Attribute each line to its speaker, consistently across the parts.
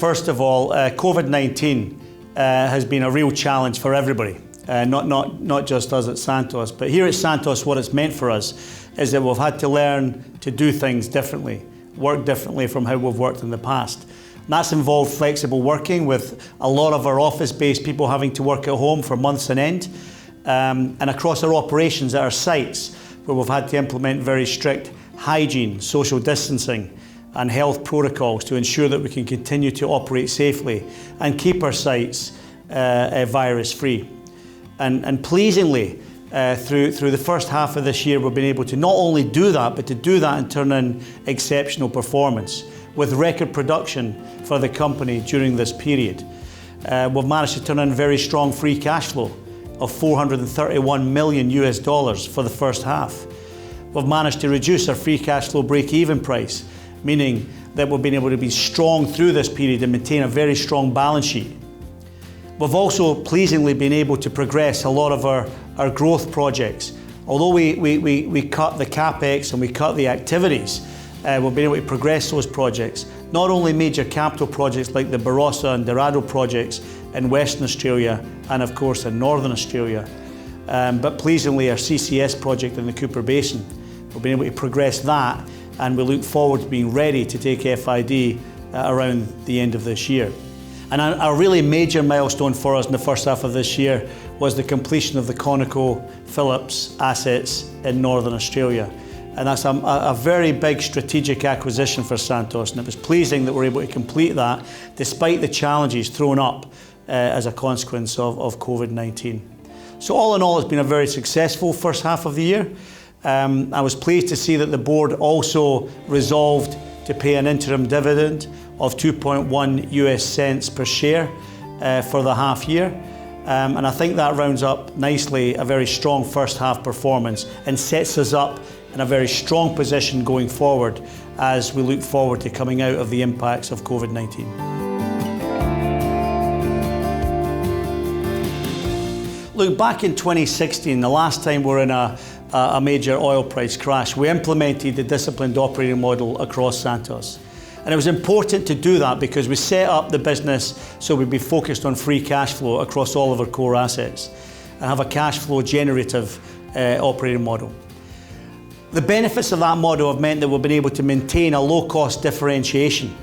Speaker 1: First of all, COVID-19 has been a real challenge for everybody, not just us at Santos. But here at Santos, what it's meant for us is that we've had to learn to do things differently, work differently from how we've worked in the past. And that's involved flexible working, with a lot of our office-based people having to work at home for months on end, and across our operations at our sites, where we've had to implement very strict hygiene, social distancing and health protocols to ensure that we can continue to operate safely and keep our sites virus-free. And pleasingly, through the first half of this year, we've been able to not only do that, but to do that and turn in exceptional performance with record production for the company during this period. We've managed to turn in very strong free cash flow of $431 million for the first half. We've managed to reduce our free cash flow break-even price, meaning that we've been able to be strong through this period and maintain a very strong balance sheet. We've also pleasingly been able to progress a lot of our growth projects. Although we cut the CapEx and we cut the activities, we've been able to progress those projects. Not only major capital projects like the Barossa and Dorado projects in Western Australia and of course in Northern Australia, but pleasingly our CCS project in the Cooper Basin. We've been able to progress that, and we look forward to being ready to take FID around the end of this year. And a really major milestone for us in the first half of this year was the completion of the ConocoPhillips assets in Northern Australia. And that's a very big strategic acquisition for Santos, and it was pleasing that we're able to complete that despite the challenges thrown up as a consequence of COVID-19. So all in all, it's been a very successful first half of the year. I was pleased to see that the board also resolved to pay an interim dividend of 2.1 US cents per share for the half year. And I think that rounds up nicely a very strong first half performance and sets us up in a very strong position going forward as we look forward to coming out of the impacts of COVID-19. Look, back in 2016, the last time we're in a major oil price crash, we implemented the disciplined operating model across Santos. And it was important to do that because we set up the business so we'd be focused on free cash flow across all of our core assets and have a cash flow generative operating model. The benefits of that model have meant that we've been able to maintain a low-cost differentiation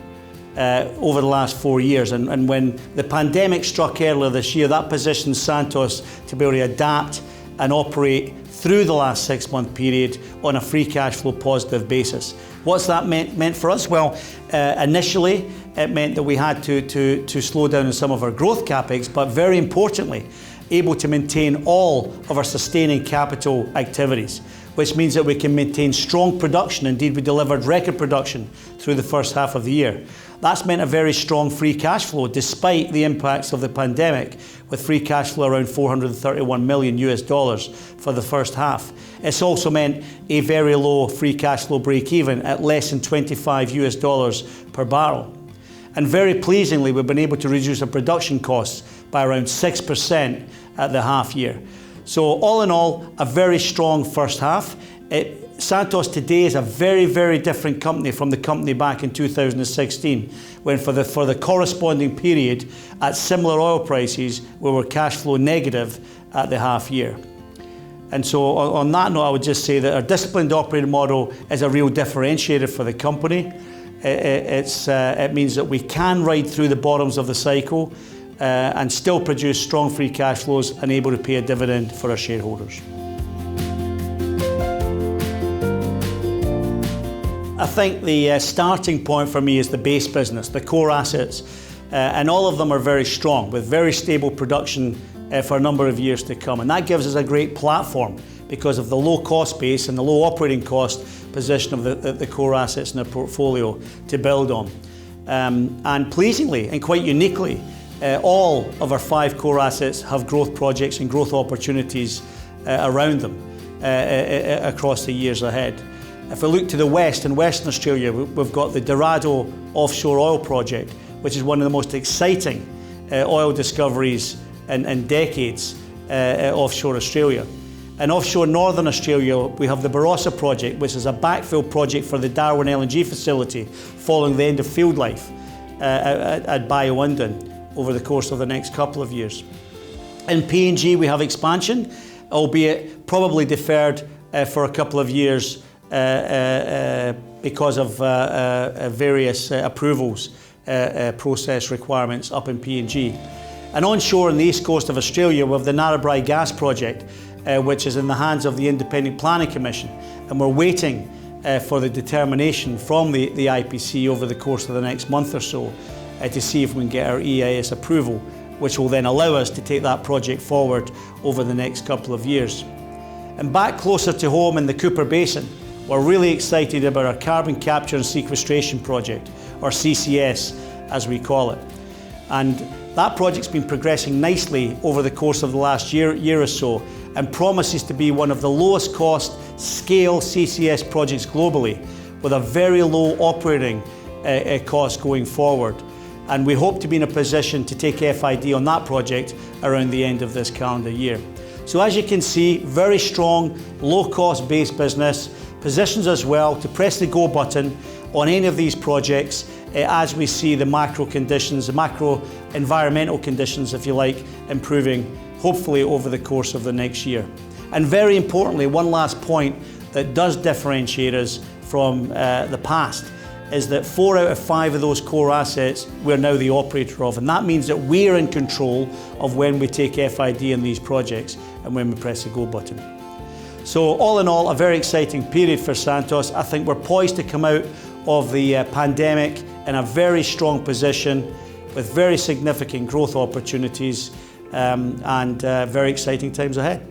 Speaker 1: over the last 4 years. And when the pandemic struck earlier this year, that positioned Santos to be able to adapt and operate through the last 6-month period on a free cash flow positive basis. What's that meant for us? Well, initially it meant that we had to slow down on some of our growth CapEx, but very importantly, able to maintain all of our sustaining capital activities, which means that we can maintain strong production. Indeed, we delivered record production through the first half of the year. That's meant a very strong free cash flow despite the impacts of the pandemic, with free cash flow around $431 million for the first half. It's also meant a very low free cash flow break even at less than $25 per barrel. And very pleasingly, we've been able to reduce our production costs by around 6% at the half year. So all in all, a very strong first half. Santos today is a very, very different company from the company back in 2016, when for the corresponding period at similar oil prices, we were cash flow negative at the half year. And so on that note, I would just say that our disciplined operating model is a real differentiator for the company. It means that we can ride through the bottoms of the cycle and still produce strong free cash flows and able to pay a dividend for our shareholders. I think the starting point for me is the base business, the core assets, and all of them are very strong with very stable production for a number of years to come. And that gives us a great platform because of the low cost base and the low operating cost position of the core assets in our portfolio to build on. And pleasingly and quite uniquely, all of our 5 core assets have growth projects and growth opportunities around them across the years ahead. If we look to the west, in Western Australia, we've got the Dorado offshore oil project, which is one of the most exciting oil discoveries in decades offshore Australia. And offshore Northern Australia, we have the Barossa project, which is a backfill project for the Darwin LNG facility following the end of field life. at Bayu-Undan over the course of the next couple of years. In PNG we have expansion, albeit probably deferred for a couple of years because of various approvals process requirements up in PNG. And onshore on the east coast of Australia we have the Narrabri gas project, which is in the hands of the Independent Planning Commission, and we're waiting for the determination from the IPC over the course of the next month or so to see if we can get our EIS approval, which will then allow us to take that project forward over the next couple of years. And back closer to home in the Cooper Basin, we're really excited about our Carbon Capture and Sequestration Project, or CCS as we call it. And that project's been progressing nicely over the course of the last year or so, and promises to be one of the lowest cost scale CCS projects globally, with a very low operating cost going forward. And we hope to be in a position to take FID on that project around the end of this calendar year. So as you can see, very strong, low cost based business, positions us well to press the go button on any of these projects as we see the macro conditions, the macro environmental conditions, if you like, improving hopefully over the course of the next year. And very importantly, one last point that does differentiate us from the past is that 4 out of 5 of those core assets we're now the operator of, and that means that we're in control of when we take FID in these projects and when we press the go button. So all in all, a very exciting period for Santos. I think we're poised to come out of the pandemic in a very strong position with very significant growth opportunities and very exciting times ahead.